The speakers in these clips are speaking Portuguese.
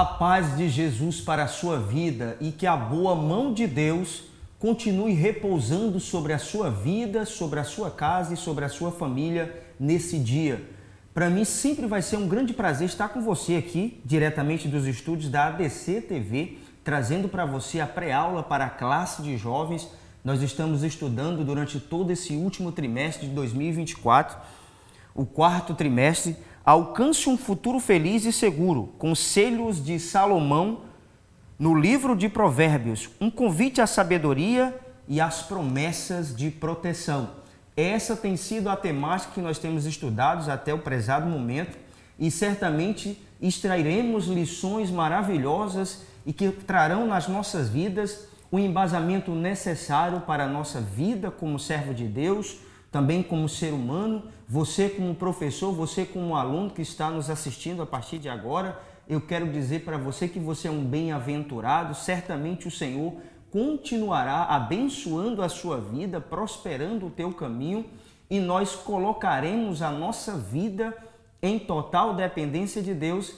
A paz de Jesus para a sua vida e que a boa mão de Deus continue repousando sobre a sua vida, sobre a sua casa e sobre a sua família nesse dia. Para mim sempre vai ser um grande prazer estar com você aqui, diretamente dos estúdios da ADC TV, trazendo para você a pré-aula para a classe de jovens. Nós estamos estudando durante todo esse último trimestre de 2024, o quarto trimestre, Alcance um futuro feliz e seguro, Conselhos de Salomão, no livro de Provérbios, um convite à sabedoria e às promessas de proteção. Essa tem sido a temática que nós temos estudado até o prezado momento e certamente extrairemos lições maravilhosas e que trarão nas nossas vidas o embasamento necessário para a nossa vida como servo de Deus, também como ser humano, você como professor, você como aluno que está nos assistindo a partir de agora, eu quero dizer para você que você é um bem-aventurado, certamente o Senhor continuará abençoando a sua vida, prosperando o teu caminho e nós colocaremos a nossa vida em total dependência de Deus.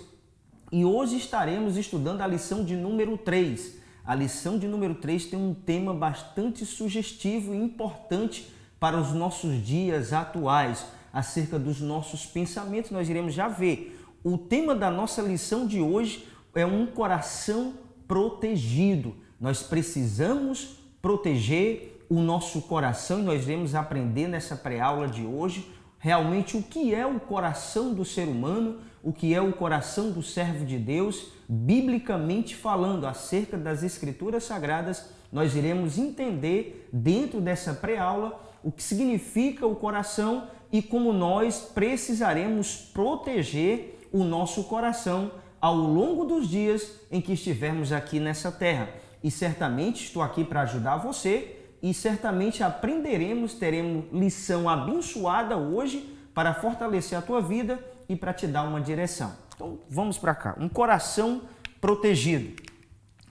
E hoje estaremos estudando a lição de número 3. A lição de número 3 tem um tema bastante sugestivo e importante para os nossos dias atuais, acerca dos nossos pensamentos. Nós iremos já ver. O tema da nossa lição de hoje é um coração protegido. Nós precisamos proteger o nosso coração e nós iremos aprender nessa pré-aula de hoje realmente o que é o coração do ser humano, o que é o coração do servo de Deus, biblicamente falando, acerca das Escrituras Sagradas. Nós iremos entender dentro dessa pré-aula o que significa o coração e como nós precisaremos proteger o nosso coração ao longo dos dias em que estivermos aqui nessa terra. E certamente estou aqui para ajudar você e certamente aprenderemos, teremos lição abençoada hoje para fortalecer a tua vida e para te dar uma direção. Então vamos para cá. Um coração protegido.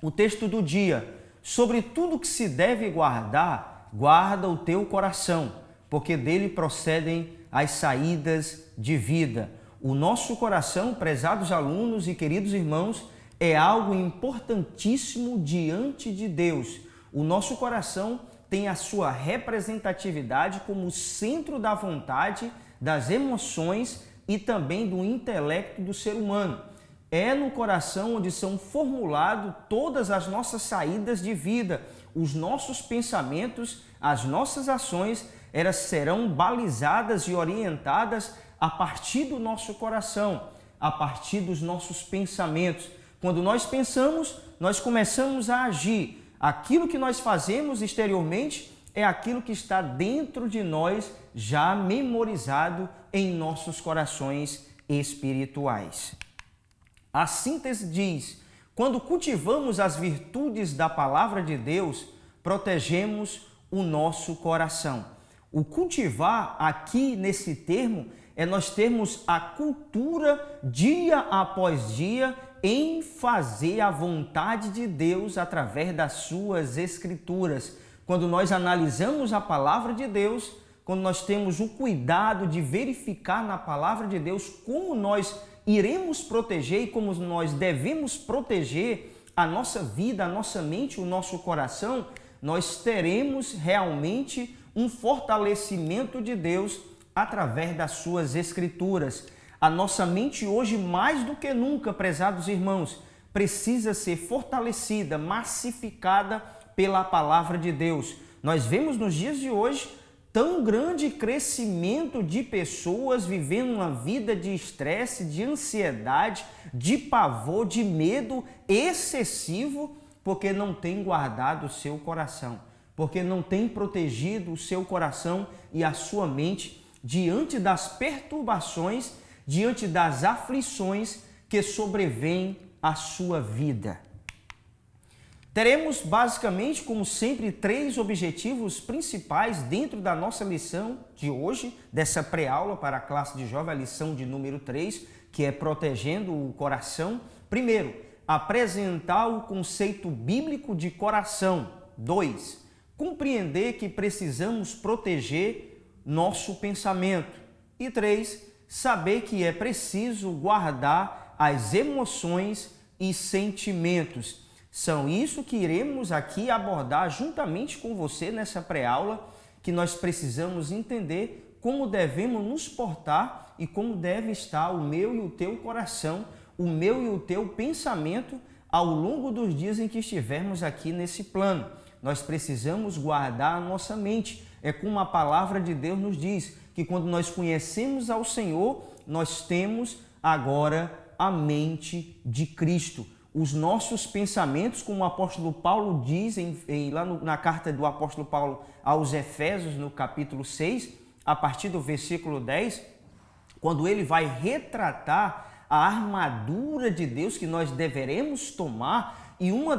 O texto do dia: sobre tudo que se deve guardar, guarda o teu coração, porque dele procedem as saídas de vida. O nosso coração, prezados alunos e queridos irmãos, é algo importantíssimo diante de Deus. O nosso coração tem a sua representatividade como centro da vontade, das emoções e também do intelecto do ser humano. É no coração onde são formuladas todas as nossas saídas de vida. Os nossos pensamentos, as nossas ações, elas serão balizadas e orientadas a partir do nosso coração, a partir dos nossos pensamentos. Quando nós pensamos, nós começamos a agir. Aquilo que nós fazemos exteriormente é aquilo que está dentro de nós, já memorizado em nossos corações espirituais. A síntese diz: quando cultivamos as virtudes da palavra de Deus, protegemos o nosso coração. O cultivar aqui nesse termo é nós termos a cultura dia após dia em fazer a vontade de Deus através das suas escrituras. Quando nós analisamos a palavra de Deus, quando nós temos o cuidado de verificar na palavra de Deus como nós iremos proteger e como nós devemos proteger a nossa vida, a nossa mente, o nosso coração, nós teremos realmente um fortalecimento de Deus através das suas escrituras. A nossa mente hoje, mais do que nunca, prezados irmãos, precisa ser fortalecida, massificada pela palavra de Deus. Nós vemos nos dias de hoje tão grande crescimento de pessoas vivendo uma vida de estresse, de ansiedade, de pavor, de medo excessivo, porque não tem guardado o seu coração, porque não tem protegido o seu coração e a sua mente diante das perturbações, diante das aflições que sobrevêm à sua vida. Teremos basicamente, como sempre, 3 objetivos principais dentro da nossa lição de hoje, dessa pré-aula para a classe de jovem, a lição de número 3, que é protegendo o coração. Primeiro, apresentar o conceito bíblico de coração. 2, compreender que precisamos proteger nosso pensamento. E 3, saber que é preciso guardar as emoções e sentimentos. São isso que iremos aqui abordar juntamente com você nessa pré-aula, que nós precisamos entender como devemos nos portar e como deve estar o meu e o teu coração, o meu e o teu pensamento ao longo dos dias em que estivermos aqui nesse plano. Nós precisamos guardar a nossa mente. É como a palavra de Deus nos diz, que quando nós conhecemos ao Senhor, nós temos agora a mente de Cristo. Os nossos pensamentos, como o apóstolo Paulo diz na carta do apóstolo Paulo aos Efésios, no capítulo 6, a partir do versículo 10, quando ele vai retratar a armadura de Deus que nós deveremos tomar, e um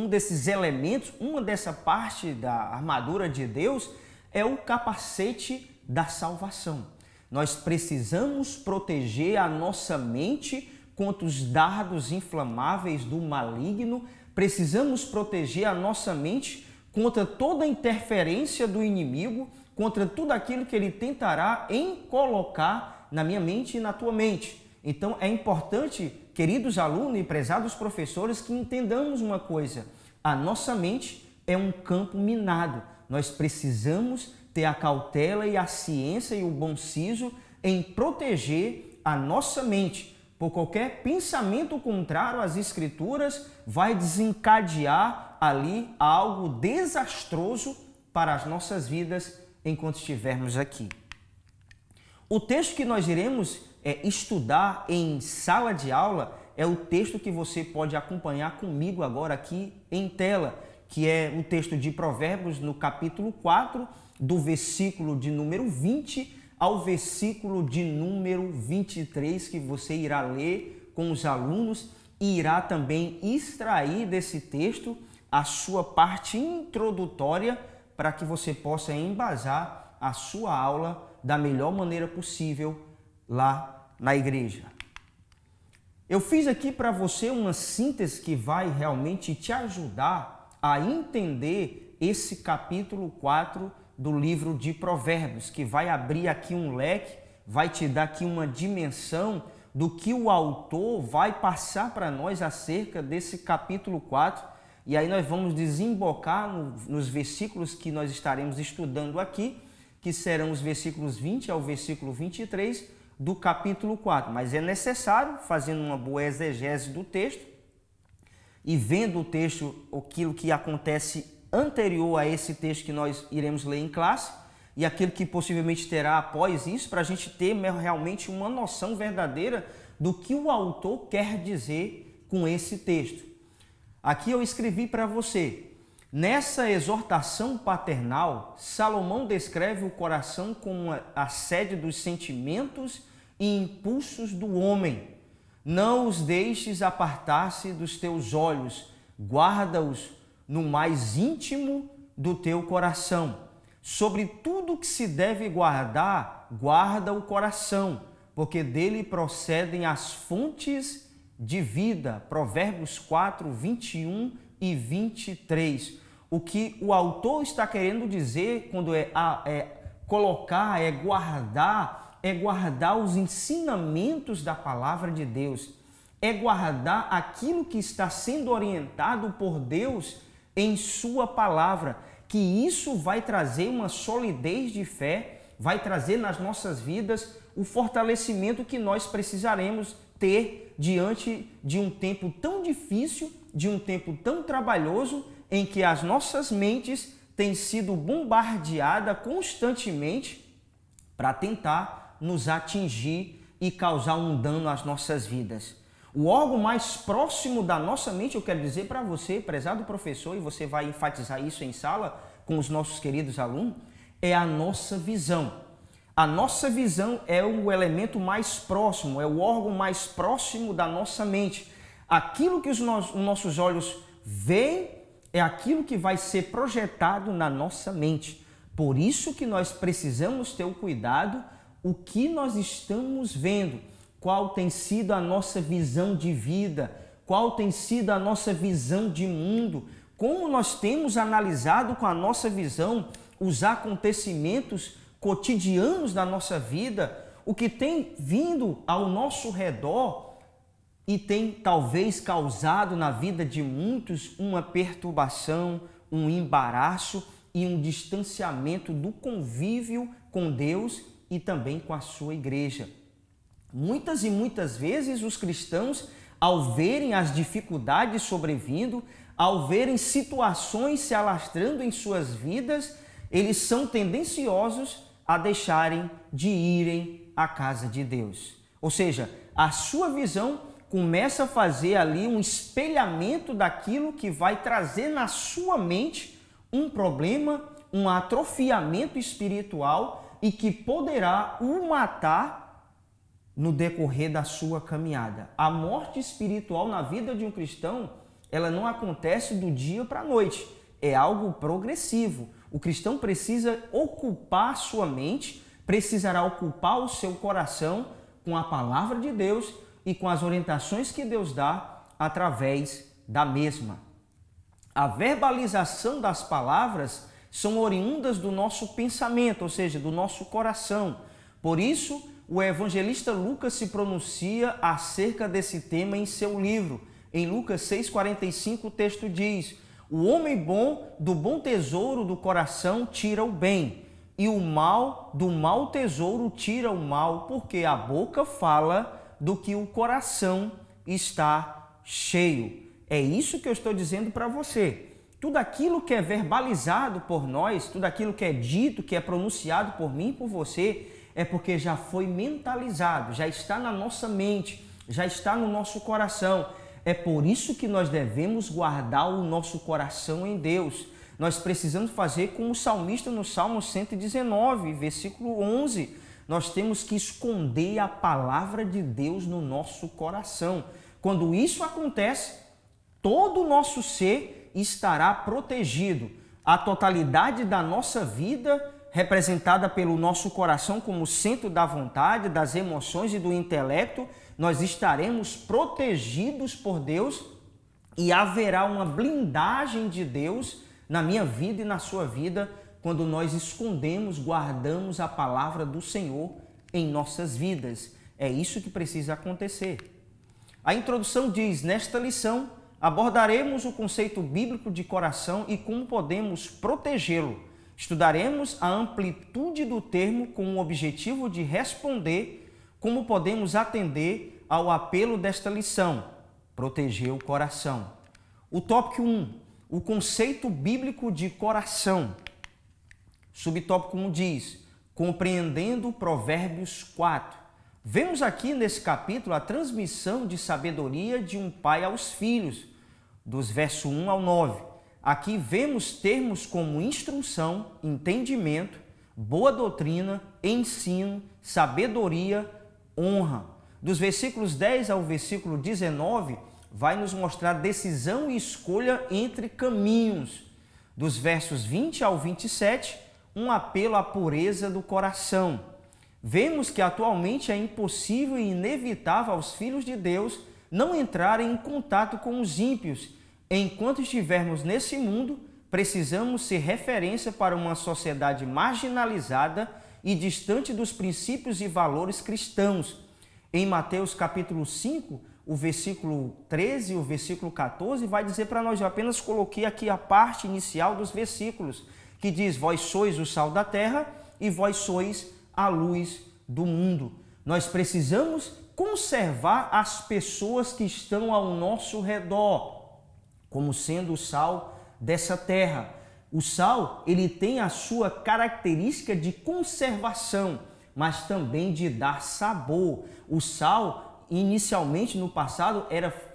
desses elementos, uma dessa parte da armadura de Deus é o capacete da salvação. Nós precisamos proteger a nossa mente contra os dardos inflamáveis do maligno, precisamos proteger a nossa mente contra toda interferência do inimigo, contra tudo aquilo que ele tentará em colocar na minha mente e na tua mente. Então é importante, queridos alunos e prezados professores, que entendamos uma coisa: a nossa mente é um campo minado. Nós precisamos ter a cautela e a ciência e o bom siso em proteger a nossa mente, por qualquer pensamento contrário às Escrituras vai desencadear ali algo desastroso para as nossas vidas enquanto estivermos aqui. O texto que nós iremos estudar em sala de aula é o texto que você pode acompanhar comigo agora aqui em tela, que é o texto de Provérbios no capítulo 4, do versículo de número 20 ao versículo de número 23, que você irá ler com os alunos e irá também extrair desse texto a sua parte introdutória para que você possa embasar a sua aula da melhor maneira possível lá na igreja. Eu fiz aqui para você uma síntese que vai realmente te ajudar a entender esse capítulo 4 do livro de Provérbios, que vai abrir aqui um leque, vai te dar aqui uma dimensão do que o autor vai passar para nós acerca desse capítulo 4. E aí nós vamos desembocar nos versículos que nós estaremos estudando aqui, que serão os versículos 20 ao versículo 23 do capítulo 4. Mas é necessário, fazendo uma boa exegese do texto e vendo o texto, aquilo que acontece anterior a esse texto que nós iremos ler em classe e aquilo que possivelmente terá após isso, para a gente ter realmente uma noção verdadeira do que o autor quer dizer com esse texto. Aqui eu escrevi para você: nessa exortação paternal, Salomão descreve o coração como a sede dos sentimentos e impulsos do homem. Não os deixes apartar-se dos teus olhos, guarda-os no mais íntimo do teu coração. Sobre tudo que se deve guardar, guarda o coração, porque dele procedem as fontes de vida. Provérbios 4, 21 e 23. O que o autor está querendo dizer quando colocar, é guardar os ensinamentos da palavra de Deus, é guardar aquilo que está sendo orientado por Deus em sua palavra, que isso vai trazer uma solidez de fé, vai trazer nas nossas vidas o fortalecimento que nós precisaremos ter diante de um tempo tão difícil, de um tempo tão trabalhoso, em que as nossas mentes têm sido bombardeadas constantemente para tentar nos atingir e causar um dano às nossas vidas. O órgão mais próximo da nossa mente, eu quero dizer para você, prezado professor, e você vai enfatizar isso em sala com os nossos queridos alunos, é a nossa visão. A nossa visão é o elemento mais próximo, é o órgão mais próximo da nossa mente. Aquilo que os nossos olhos veem é aquilo que vai ser projetado na nossa mente. Por isso que nós precisamos ter o cuidado, o que nós estamos vendo, qual tem sido a nossa visão de vida, qual tem sido a nossa visão de mundo, como nós temos analisado com a nossa visão os acontecimentos cotidianos da nossa vida, o que tem vindo ao nosso redor e tem talvez causado na vida de muitos uma perturbação, um embaraço e um distanciamento do convívio com Deus e também com a sua igreja. Muitas e muitas vezes os cristãos, ao verem as dificuldades sobrevindo, ao verem situações se alastrando em suas vidas, eles são tendenciosos a deixarem de irem à casa de Deus. Ou seja, a sua visão começa a fazer ali um espelhamento daquilo que vai trazer na sua mente um problema, um atrofiamento espiritual e que poderá o matar no decorrer da sua caminhada. A morte espiritual na vida de um cristão, ela não acontece do dia para a noite, é algo progressivo. O cristão precisa ocupar sua mente, precisará ocupar o seu coração com a palavra de Deus e com as orientações que Deus dá através da mesma. A verbalização das palavras são oriundas do nosso pensamento, ou seja, do nosso coração. Por isso, o evangelista Lucas se pronuncia acerca desse tema em seu livro. Em Lucas 6,45 o texto diz: o homem bom do bom tesouro do coração tira o bem, e o mal do mau tesouro tira o mal, porque a boca fala do que o coração está cheio. É isso que eu estou dizendo para você. Tudo aquilo que é verbalizado por nós, tudo aquilo que é dito, que é pronunciado por mim e por você, é porque já foi mentalizado, já está na nossa mente, já está no nosso coração. É por isso que nós devemos guardar o nosso coração em Deus. Nós precisamos fazer como o salmista no Salmo 119, versículo 11. Nós temos que esconder a palavra de Deus no nosso coração. Quando isso acontece, todo o nosso ser estará protegido. A totalidade da nossa vida, representada pelo nosso coração como centro da vontade, das emoções e do intelecto, nós estaremos protegidos por Deus e haverá uma blindagem de Deus na minha vida e na sua vida quando nós escondemos, guardamos a palavra do Senhor em nossas vidas. É isso que precisa acontecer. A introdução diz: nesta lição abordaremos o conceito bíblico de coração e como podemos protegê-lo. Estudaremos a amplitude do termo com o objetivo de responder como podemos atender ao apelo desta lição: proteger o coração. O tópico 1, o conceito bíblico de coração. Subtópico 1 diz: compreendendo Provérbios 4. Vemos aqui nesse capítulo a transmissão de sabedoria de um pai aos filhos, dos versos 1 ao 9. Aqui vemos termos como instrução, entendimento, boa doutrina, ensino, sabedoria, honra. Dos versículos 10 ao versículo 19, vai nos mostrar decisão e escolha entre caminhos. Dos versos 20 ao 27, um apelo à pureza do coração. Vemos que atualmente é impossível e inevitável aos filhos de Deus não entrarem em contato com os ímpios. Enquanto estivermos nesse mundo, precisamos ser referência para uma sociedade marginalizada e distante dos princípios e valores cristãos. Em Mateus capítulo 5, o versículo 13 e o versículo 14 vai dizer para nós, eu apenas coloquei aqui a parte inicial dos versículos, que diz: vós sois o sal da terra e vós sois a luz do mundo. Nós precisamos conservar as pessoas que estão ao nosso redor como sendo o sal dessa terra. O sal, ele tem a sua característica de conservação, mas também de dar sabor. O sal, inicialmente no passado,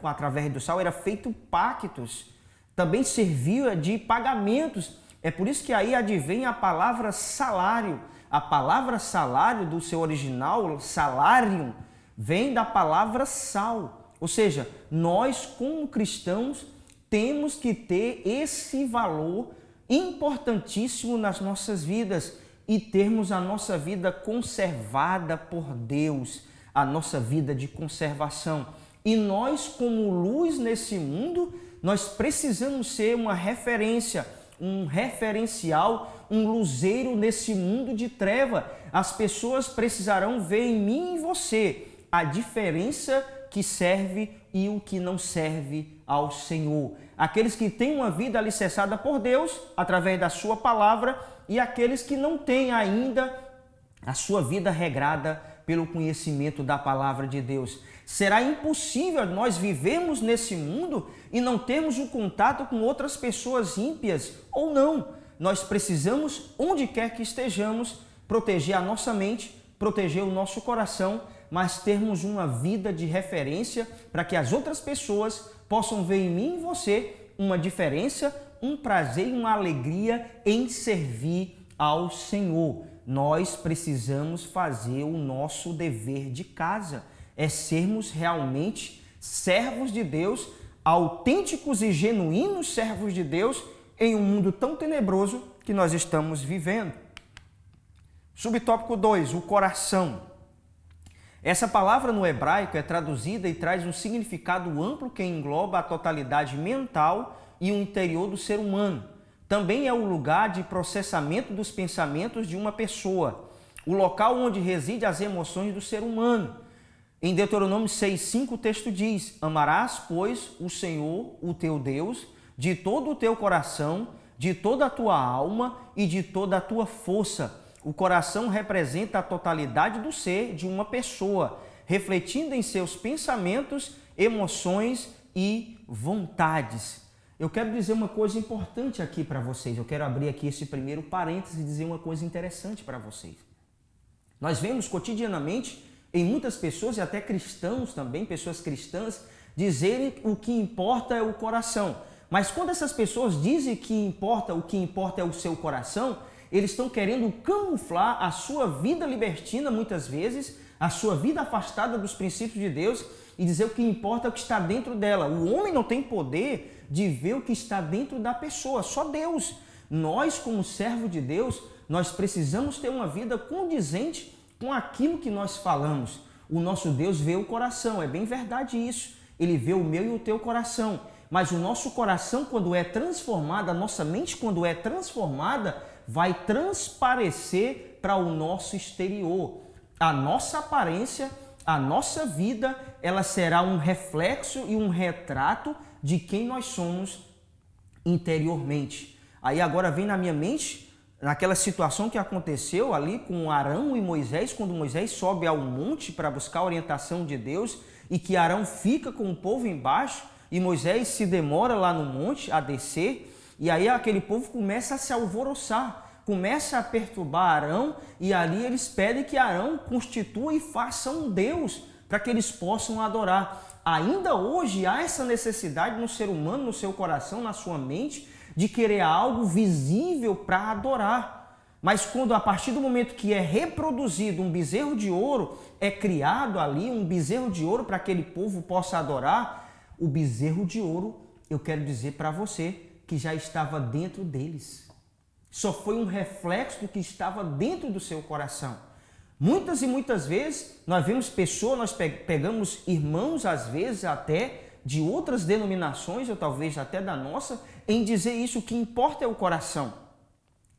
através do sal, era feito pactos. Também servia de pagamentos. É por isso que aí advém a palavra salário. A palavra salário, do seu original, salarium, vem da palavra sal. Ou seja, nós como cristãos temos que ter esse valor importantíssimo nas nossas vidas e termos a nossa vida conservada por Deus, a nossa vida de conservação. E nós, como luz nesse mundo, nós precisamos ser uma referência, um referencial, um luzeiro nesse mundo de treva. As pessoas precisarão ver em mim e em você a diferença que serve e o que não serve ao Senhor. Aqueles que têm uma vida alicerçada por Deus, através da sua palavra, e aqueles que não têm ainda a sua vida regrada pelo conhecimento da palavra de Deus. Será impossível nós vivermos nesse mundo e não termos um contato com outras pessoas ímpias ou não. Nós precisamos, onde quer que estejamos, proteger a nossa mente, proteger o nosso coração, mas termos uma vida de referência para que as outras pessoas possam ver em mim e você uma diferença, um prazer e uma alegria em servir ao Senhor. Nós precisamos fazer o nosso dever de casa, é sermos realmente servos de Deus, autênticos e genuínos servos de Deus em um mundo tão tenebroso que nós estamos vivendo. Subtópico 2, o coração. Essa palavra no hebraico é traduzida e traz um significado amplo que engloba a totalidade mental e o interior do ser humano. Também é o lugar de processamento dos pensamentos de uma pessoa, o local onde residem as emoções do ser humano. Em Deuteronômio 6,5 o texto diz: amarás, pois, o Senhor, o teu Deus, de todo o teu coração, de toda a tua alma e de toda a tua força. O coração representa a totalidade do ser de uma pessoa, refletindo em seus pensamentos, emoções e vontades. Eu quero dizer uma coisa importante aqui para vocês. Eu quero abrir aqui esse primeiro parêntese e dizer uma coisa interessante para vocês. Nós vemos cotidianamente em muitas pessoas, e até cristãos também, pessoas cristãs, dizerem o que importa é o coração. Mas quando essas pessoas dizem o que importa é o seu coração, eles estão querendo camuflar a sua vida libertina, muitas vezes, a sua vida afastada dos princípios de Deus, e dizer o que importa é o que está dentro dela. O homem não tem poder de ver o que está dentro da pessoa, só Deus. Nós, como servo de Deus, nós precisamos ter uma vida condizente com aquilo que nós falamos. O nosso Deus vê o coração, é bem verdade isso. Ele vê o meu e o teu coração. Mas o nosso coração, quando é transformado, a nossa mente, quando é transformada, vai transparecer para o nosso exterior. A nossa aparência, a nossa vida, ela será um reflexo e um retrato de quem nós somos interiormente. Aí agora vem na minha mente naquela situação que aconteceu ali com Arão e Moisés, quando Moisés sobe ao monte para buscar a orientação de Deus e que Arão fica com o povo embaixo e Moisés se demora lá no monte a descer, e aí aquele povo começa a se alvoroçar, começa a perturbar Arão, e ali eles pedem que Arão constitua e faça um Deus para que eles possam adorar. Ainda hoje há essa necessidade no ser humano, no seu coração, na sua mente, de querer algo visível para adorar. Mas quando a partir do momento que é reproduzido um bezerro de ouro, é criado ali um bezerro de ouro para que aquele povo possa adorar, o bezerro de ouro, eu quero dizer para você que já estava dentro deles. Só foi um reflexo do que estava dentro do seu coração. Muitas e muitas vezes nós vemos pessoas, nós pegamos irmãos, às vezes até de outras denominações, ou talvez até da nossa, em dizer isso, o que importa é o coração.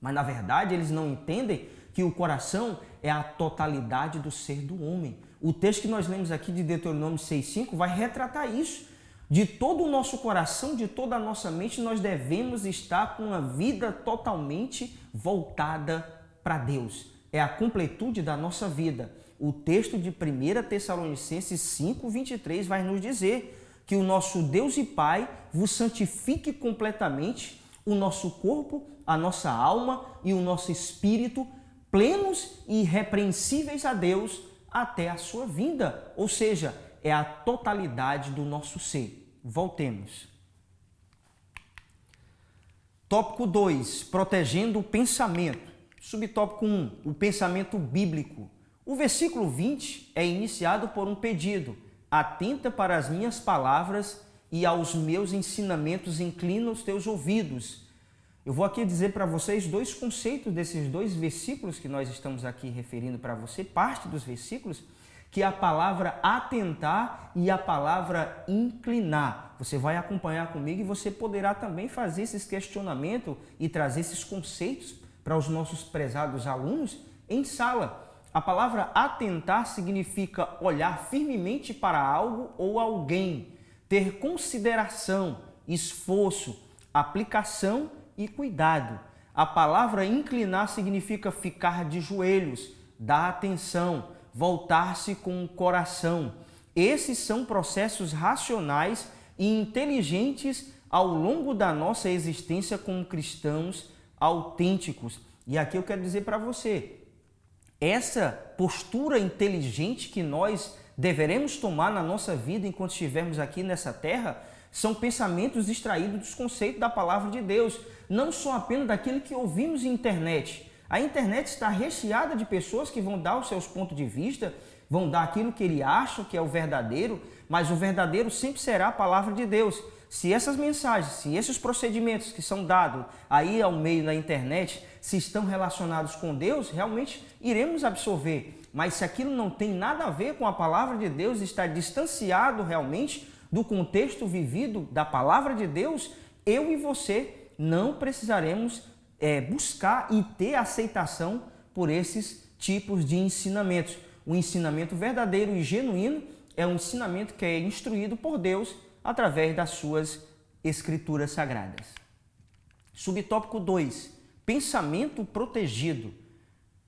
Mas na verdade eles não entendem que o coração é a totalidade do ser do homem. O texto que nós lemos aqui de Deuteronômio 6,5 vai retratar isso. De todo o nosso coração, de toda a nossa mente, nós devemos estar com uma vida totalmente voltada para Deus. É a completude da nossa vida. O texto de 1 Tessalonicenses 5:23 vai nos dizer que o nosso Deus e Pai vos santifique completamente o nosso corpo, a nossa alma e o nosso espírito, plenos e irrepreensíveis a Deus até a sua vinda. Ou seja, é a totalidade do nosso ser. Voltemos. Tópico 2, protegendo o pensamento. Subtópico 1, o pensamento bíblico. O versículo 20 é iniciado por um pedido: atenta para as minhas palavras e aos meus ensinamentos inclina os teus ouvidos. Eu vou aqui dizer para vocês dois conceitos desses dois versículos que nós estamos aqui referindo para você, parte dos versículos, que é a palavra atentar e a palavra inclinar. Você vai acompanhar comigo e você poderá também fazer esses questionamentos e trazer esses conceitos para os nossos prezados alunos em sala. A palavra atentar significa olhar firmemente para algo ou alguém, ter consideração, esforço, aplicação e cuidado. A palavra inclinar significa ficar de joelhos, dar atenção, voltar-se com o coração. Esses são processos racionais e inteligentes ao longo da nossa existência como cristãos autênticos. E aqui eu quero dizer para você, essa postura inteligente que nós deveremos tomar na nossa vida enquanto estivermos aqui nessa terra, são pensamentos extraídos dos conceitos da palavra de Deus, não só apenas daquilo que ouvimos na internet. A internet está recheada de pessoas que vão dar os seus pontos de vista, vão dar aquilo que ele acha que é o verdadeiro, mas o verdadeiro sempre será a palavra de Deus. Se essas mensagens, se esses procedimentos que são dados aí ao meio na internet, se estão relacionados com Deus, realmente iremos absorver. Mas se aquilo não tem nada a ver com a palavra de Deus, está distanciado realmente do contexto vivido da palavra de Deus, eu e você não precisaremos buscar e ter aceitação por esses tipos de ensinamentos. O ensinamento verdadeiro e genuíno é um ensinamento que é instruído por Deus através das suas escrituras sagradas. Subtópico 2. Pensamento protegido.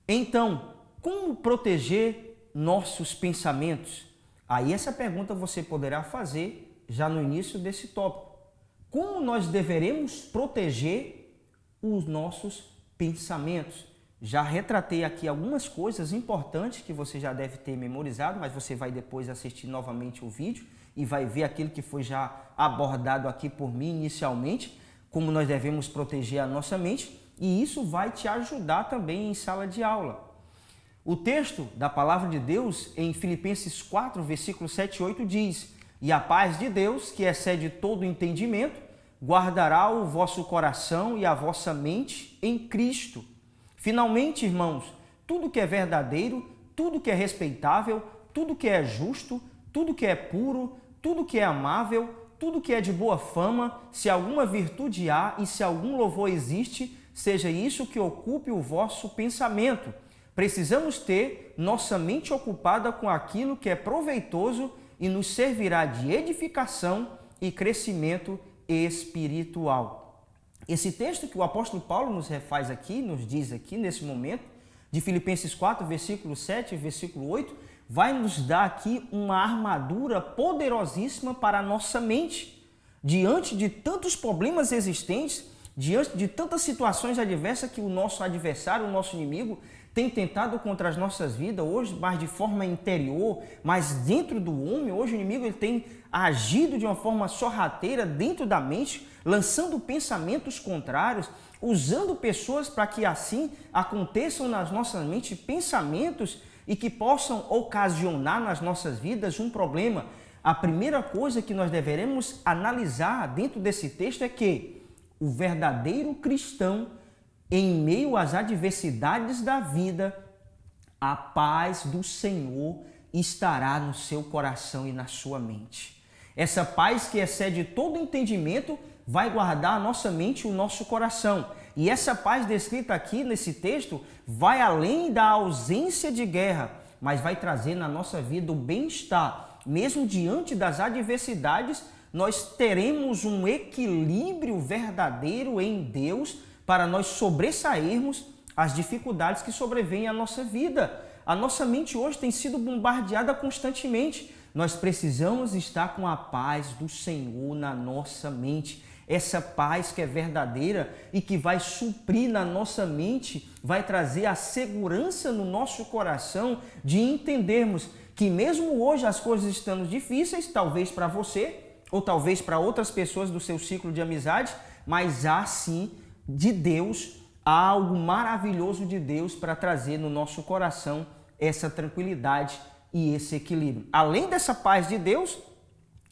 Então, como proteger nossos pensamentos? Aí essa pergunta você poderá fazer já no início desse tópico. Como nós deveremos proteger os nossos pensamentos? Já retratei aqui algumas coisas importantes que você já deve ter memorizado, mas você vai depois assistir novamente o vídeo e vai ver aquilo que foi já abordado aqui por mim inicialmente, como nós devemos proteger a nossa mente, e isso vai te ajudar também em sala de aula. O texto da palavra de Deus em Filipenses 4, versículos 7 e 8 diz: "E a paz de Deus, que excede todo entendimento, guardará o vosso coração e a vossa mente em Cristo." Finalmente, irmãos, tudo que é verdadeiro, tudo que é respeitável, tudo que é justo, tudo que é puro, tudo que é amável, tudo que é de boa fama, se alguma virtude há e se algum louvor existe, seja isso que ocupe o vosso pensamento. Precisamos ter nossa mente ocupada com aquilo que é proveitoso e nos servirá de edificação e crescimento espiritual. Esse texto que o apóstolo Paulo nos refaz aqui, nos diz aqui nesse momento, de Filipenses 4, versículo 7 e versículo 8, vai nos dar aqui uma armadura poderosíssima para a nossa mente. Diante de tantos problemas existentes, diante de tantas situações adversas que o nosso adversário, o nosso inimigo, tem tentado contra as nossas vidas hoje, mas de forma interior, mas dentro do homem, hoje o inimigo ele tem agido de uma forma sorrateira dentro da mente, lançando pensamentos contrários, usando pessoas para que assim aconteçam nas nossas mentes pensamentos e que possam ocasionar nas nossas vidas um problema. A primeira coisa que nós deveremos analisar dentro desse texto é que o verdadeiro cristão, em meio às adversidades da vida, a paz do Senhor estará no seu coração e na sua mente. Essa paz que excede todo entendimento vai guardar a nossa mente e o nosso coração. E essa paz descrita aqui nesse texto vai além da ausência de guerra, mas vai trazer na nossa vida o bem-estar. Mesmo diante das adversidades, nós teremos um equilíbrio verdadeiro em Deus para nós sobressairmos as dificuldades que sobrevêm à nossa vida. A nossa mente hoje tem sido bombardeada constantemente. Nós precisamos estar com a paz do Senhor na nossa mente. Essa paz que é verdadeira e que vai suprir na nossa mente, vai trazer a segurança no nosso coração de entendermos que mesmo hoje as coisas estão difíceis, talvez para você ou talvez para outras pessoas do seu ciclo de amizade, mas há sim de Deus, há algo maravilhoso de Deus para trazer no nosso coração essa tranquilidade e esse equilíbrio. Além dessa paz de Deus,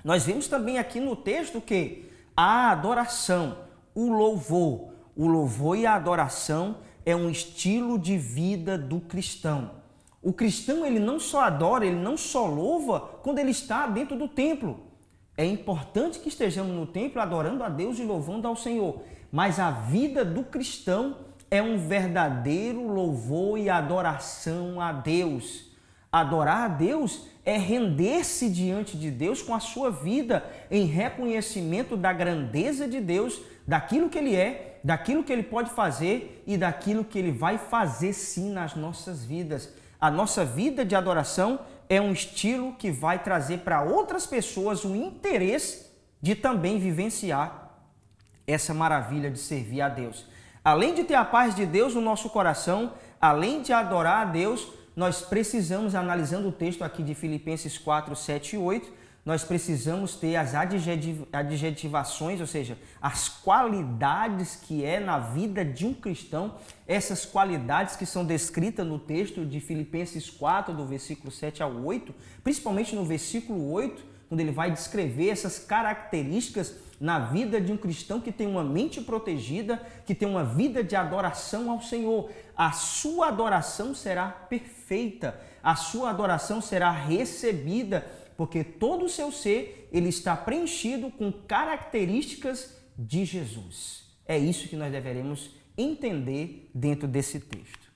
nós vemos também aqui no texto que a adoração, o louvor e a adoração é um estilo de vida do cristão. O cristão ele não só adora, ele não só louva quando ele está dentro do templo. É importante que estejamos no templo adorando a Deus e louvando ao Senhor, mas a vida do cristão é um verdadeiro louvor e adoração a Deus. Adorar a Deus é render-se diante de Deus com a sua vida em reconhecimento da grandeza de Deus, daquilo que Ele é, daquilo que Ele pode fazer e daquilo que Ele vai fazer sim nas nossas vidas. A nossa vida de adoração é um estilo que vai trazer para outras pessoas o interesse de também vivenciar essa maravilha de servir a Deus. Além de ter a paz de Deus no nosso coração, além de adorar a Deus, nós precisamos, analisando o texto aqui de Filipenses 4, 7 e 8, nós precisamos ter as adjetivações, ou seja, as qualidades que é na vida de um cristão, essas qualidades que são descritas no texto de Filipenses 4, do versículo 7 ao 8, principalmente no versículo 8, quando ele vai descrever essas características na vida de um cristão que tem uma mente protegida, que tem uma vida de adoração ao Senhor. A sua adoração será perfeita, a sua adoração será recebida, porque todo o seu ser ele está preenchido com características de Jesus. É isso que nós deveremos entender dentro desse texto.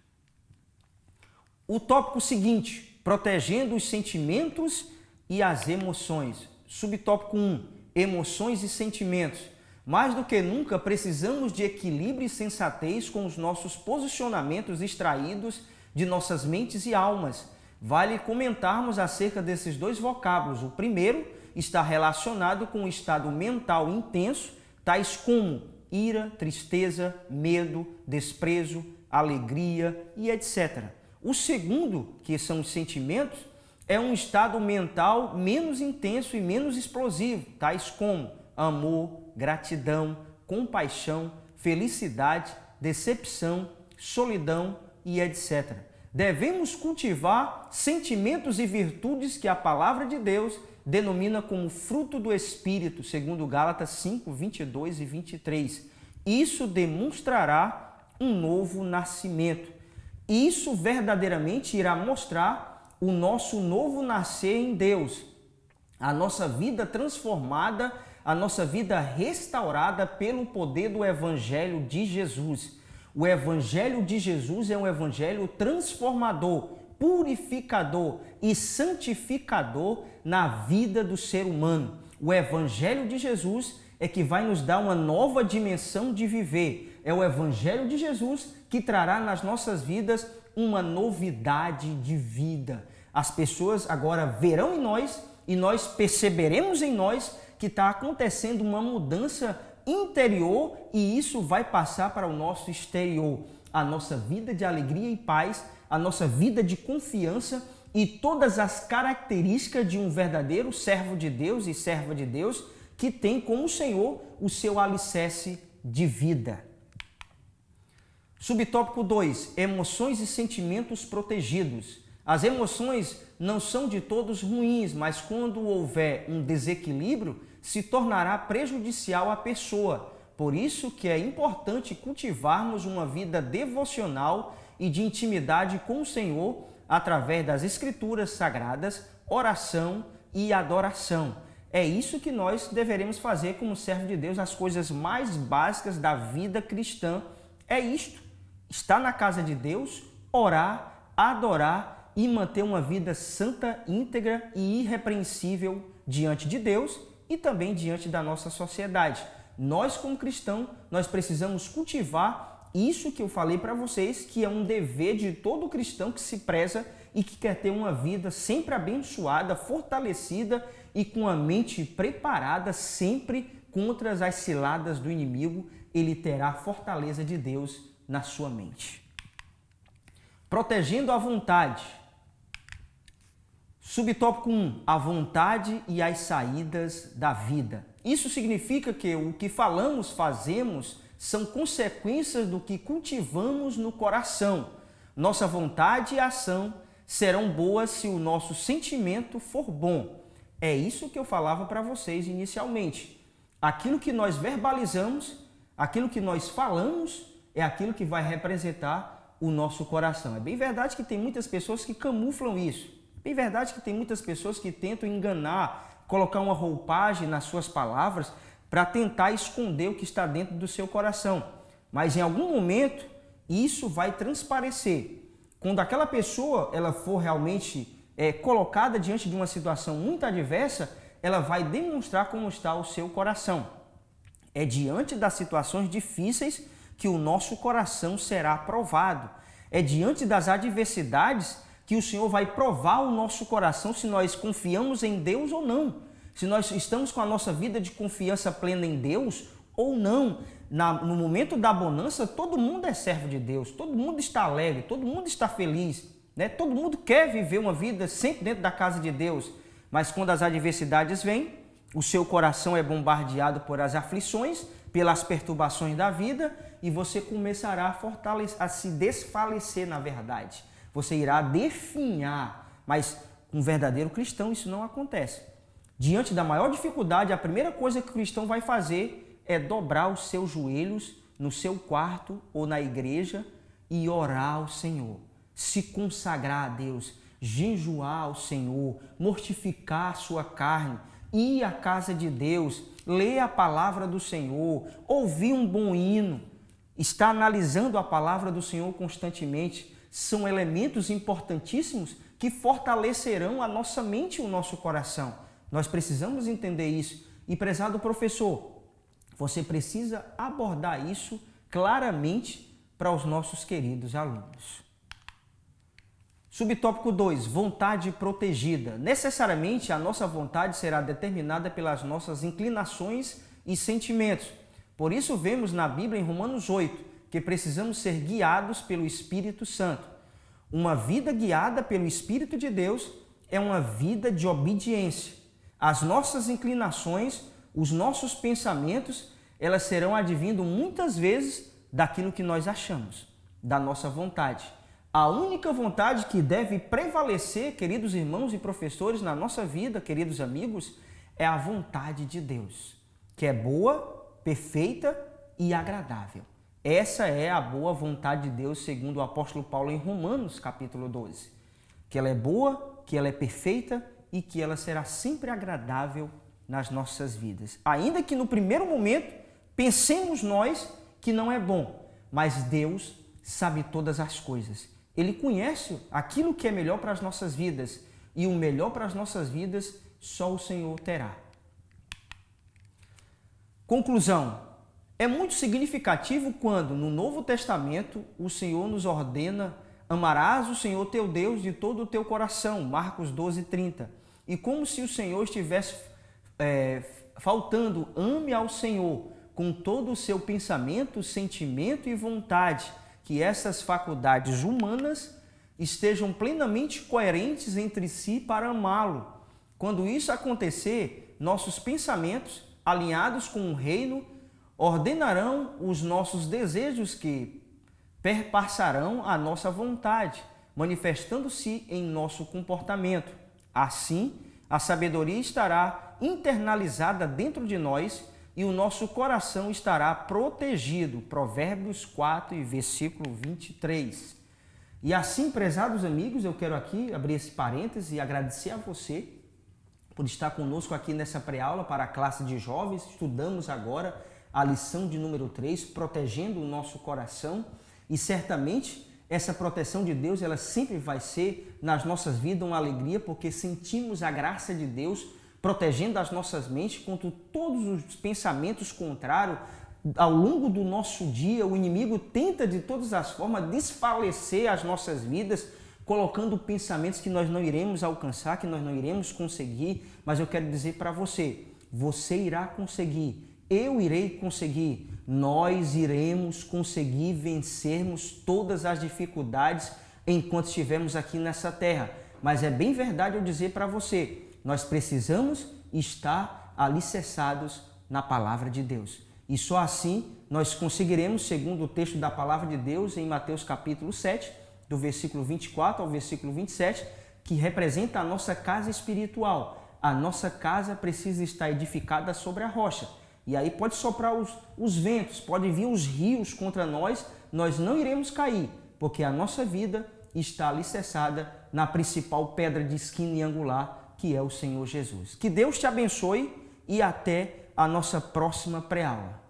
O tópico seguinte, protegendo os sentimentos e as emoções. Subtópico 1, emoções e sentimentos. Mais do que nunca, precisamos de equilíbrio e sensatez com os nossos posicionamentos extraídos de nossas mentes e almas. Vale comentarmos acerca desses dois vocábulos. O primeiro está relacionado com o estado mental intenso, tais como ira, tristeza, medo, desprezo, alegria e etc. O segundo, que são os sentimentos, é um estado mental menos intenso e menos explosivo, tais como amor, gratidão, compaixão, felicidade, decepção, solidão e etc. Devemos cultivar sentimentos e virtudes que a palavra de Deus denomina como fruto do Espírito, segundo Gálatas 5, 22 e 23. Isso demonstrará um novo nascimento. Isso verdadeiramente irá mostrar o nosso novo nascer em Deus, a nossa vida transformada, a nossa vida restaurada pelo poder do Evangelho de Jesus. O Evangelho de Jesus é um evangelho transformador, purificador e santificador na vida do ser humano. O Evangelho de Jesus é que vai nos dar uma nova dimensão de viver. É o Evangelho de Jesus que trará nas nossas vidas uma novidade de vida. As pessoas agora verão em nós e nós perceberemos em nós que está acontecendo uma mudança interior e isso vai passar para o nosso exterior. A nossa vida de alegria e paz, a nossa vida de confiança e todas as características de um verdadeiro servo de Deus e serva de Deus que tem como Senhor o seu alicerce de vida. Subtópico 2, emoções e sentimentos protegidos. As emoções não são de todos ruins, mas quando houver um desequilíbrio, se tornará prejudicial à pessoa. Por isso que é importante cultivarmos uma vida devocional e de intimidade com o Senhor através das Escrituras Sagradas, oração e adoração. É isso que nós deveremos fazer como servo de Deus, as coisas mais básicas da vida cristã. É isto, estar na casa de Deus, orar, adorar e manter uma vida santa, íntegra e irrepreensível diante de Deus e também diante da nossa sociedade. Nós, como cristãos, nós precisamos cultivar isso que eu falei para vocês, que é um dever de todo cristão que se preza e que quer ter uma vida sempre abençoada, fortalecida e com a mente preparada sempre contra as ciladas do inimigo. Ele terá a fortaleza de Deus na sua mente. Protegendo a vontade. Subtópico 1, a vontade e as saídas da vida. Isso significa que o que falamos, fazemos, são consequências do que cultivamos no coração. Nossa vontade e ação serão boas se o nosso sentimento for bom. É isso que eu falava para vocês inicialmente. Aquilo que nós verbalizamos, aquilo que nós falamos, é aquilo que vai representar o nosso coração. É bem verdade que tem muitas pessoas que camuflam isso. É verdade que tem muitas pessoas que tentam enganar, colocar uma roupagem nas suas palavras para tentar esconder o que está dentro do seu coração. Mas em algum momento Isso vai transparecer. Quando aquela pessoa ela for realmente colocada diante de uma situação muito adversa, ela vai demonstrar como está o seu coração. É diante das situações difíceis que o nosso coração será provado. É diante das adversidades que o Senhor vai provar o nosso coração se nós confiamos em Deus ou não. Se nós estamos com a nossa vida de confiança plena em Deus ou não. No momento da bonança, todo mundo é servo de Deus, todo mundo está alegre, todo mundo está feliz, né? Todo mundo quer viver uma vida sempre dentro da casa de Deus. Mas quando as adversidades vêm, o seu coração é bombardeado por as aflições, pelas perturbações da vida, e você começará a se desfalecer na verdade. Você irá definhar, mas com um verdadeiro cristão isso não acontece. Diante da maior dificuldade, a primeira coisa que o cristão vai fazer é dobrar os seus joelhos no seu quarto ou na igreja e orar ao Senhor, se consagrar a Deus, jejuar ao Senhor, mortificar a sua carne, ir à casa de Deus, ler a palavra do Senhor, ouvir um bom hino, estar analisando a palavra do Senhor constantemente, são elementos importantíssimos que fortalecerão a nossa mente e o nosso coração. Nós precisamos entender isso. E, prezado professor, você precisa abordar isso claramente para os nossos queridos alunos. Subtópico 2, vontade protegida. Necessariamente a nossa vontade será determinada pelas nossas inclinações e sentimentos. Por isso vemos na Bíblia em Romanos 8 que precisamos ser guiados pelo Espírito Santo. Uma vida guiada pelo Espírito de Deus é uma vida de obediência. As nossas inclinações, os nossos pensamentos, elas serão advindo muitas vezes daquilo que nós achamos, da nossa vontade. A única vontade que deve prevalecer, queridos irmãos e professores, na nossa vida, queridos amigos, é a vontade de Deus, que é boa, perfeita e agradável. Essa é a boa vontade de Deus, segundo o apóstolo Paulo em Romanos, capítulo 12. Que ela é boa, que ela é perfeita e que ela será sempre agradável nas nossas vidas. Ainda que no primeiro momento pensemos nós que não é bom, mas Deus sabe todas as coisas. Ele conhece aquilo que é melhor para as nossas vidas e o melhor para as nossas vidas só o Senhor terá. Conclusão. É muito significativo quando no Novo Testamento o Senhor nos ordena: amarás o Senhor teu Deus de todo o teu coração, Marcos 12:30. E como se o Senhor estivesse faltando, ame ao Senhor com todo o seu pensamento, sentimento e vontade, que essas faculdades humanas estejam plenamente coerentes entre si para amá-lo. Quando isso acontecer, nossos pensamentos, alinhados com o reino, ordenarão os nossos desejos que perpassarão a nossa vontade, manifestando-se em nosso comportamento. Assim, a sabedoria estará internalizada dentro de nós e o nosso coração estará protegido. Provérbios 4 e versículo 23. E assim, prezados amigos, eu quero aqui abrir esse parêntese e agradecer a você por estar conosco aqui nessa pré-aula para a classe de jovens. Estudamos agora a lição de número 3, protegendo o nosso coração. E certamente essa proteção de Deus, ela sempre vai ser nas nossas vidas uma alegria, porque sentimos a graça de Deus protegendo as nossas mentes contra todos os pensamentos contrários. Ao longo do nosso dia, o inimigo tenta de todas as formas desfalecer as nossas vidas, colocando pensamentos que nós não iremos alcançar, que nós não iremos conseguir. Mas eu quero dizer para você, você irá conseguir, eu irei conseguir, nós iremos conseguir vencermos todas as dificuldades enquanto estivermos aqui nessa terra. Mas é bem verdade eu dizer para você, nós precisamos estar alicerçados na palavra de Deus. E só assim nós conseguiremos, segundo o texto da palavra de Deus em Mateus capítulo 7, do versículo 24 ao versículo 27, que representa a nossa casa espiritual. A nossa casa precisa estar edificada sobre a rocha. E aí pode soprar os ventos, pode vir os rios contra nós, nós não iremos cair, porque a nossa vida está alicerçada na principal pedra de esquina e angular, que é o Senhor Jesus. Que Deus te abençoe e até a nossa próxima pré-aula.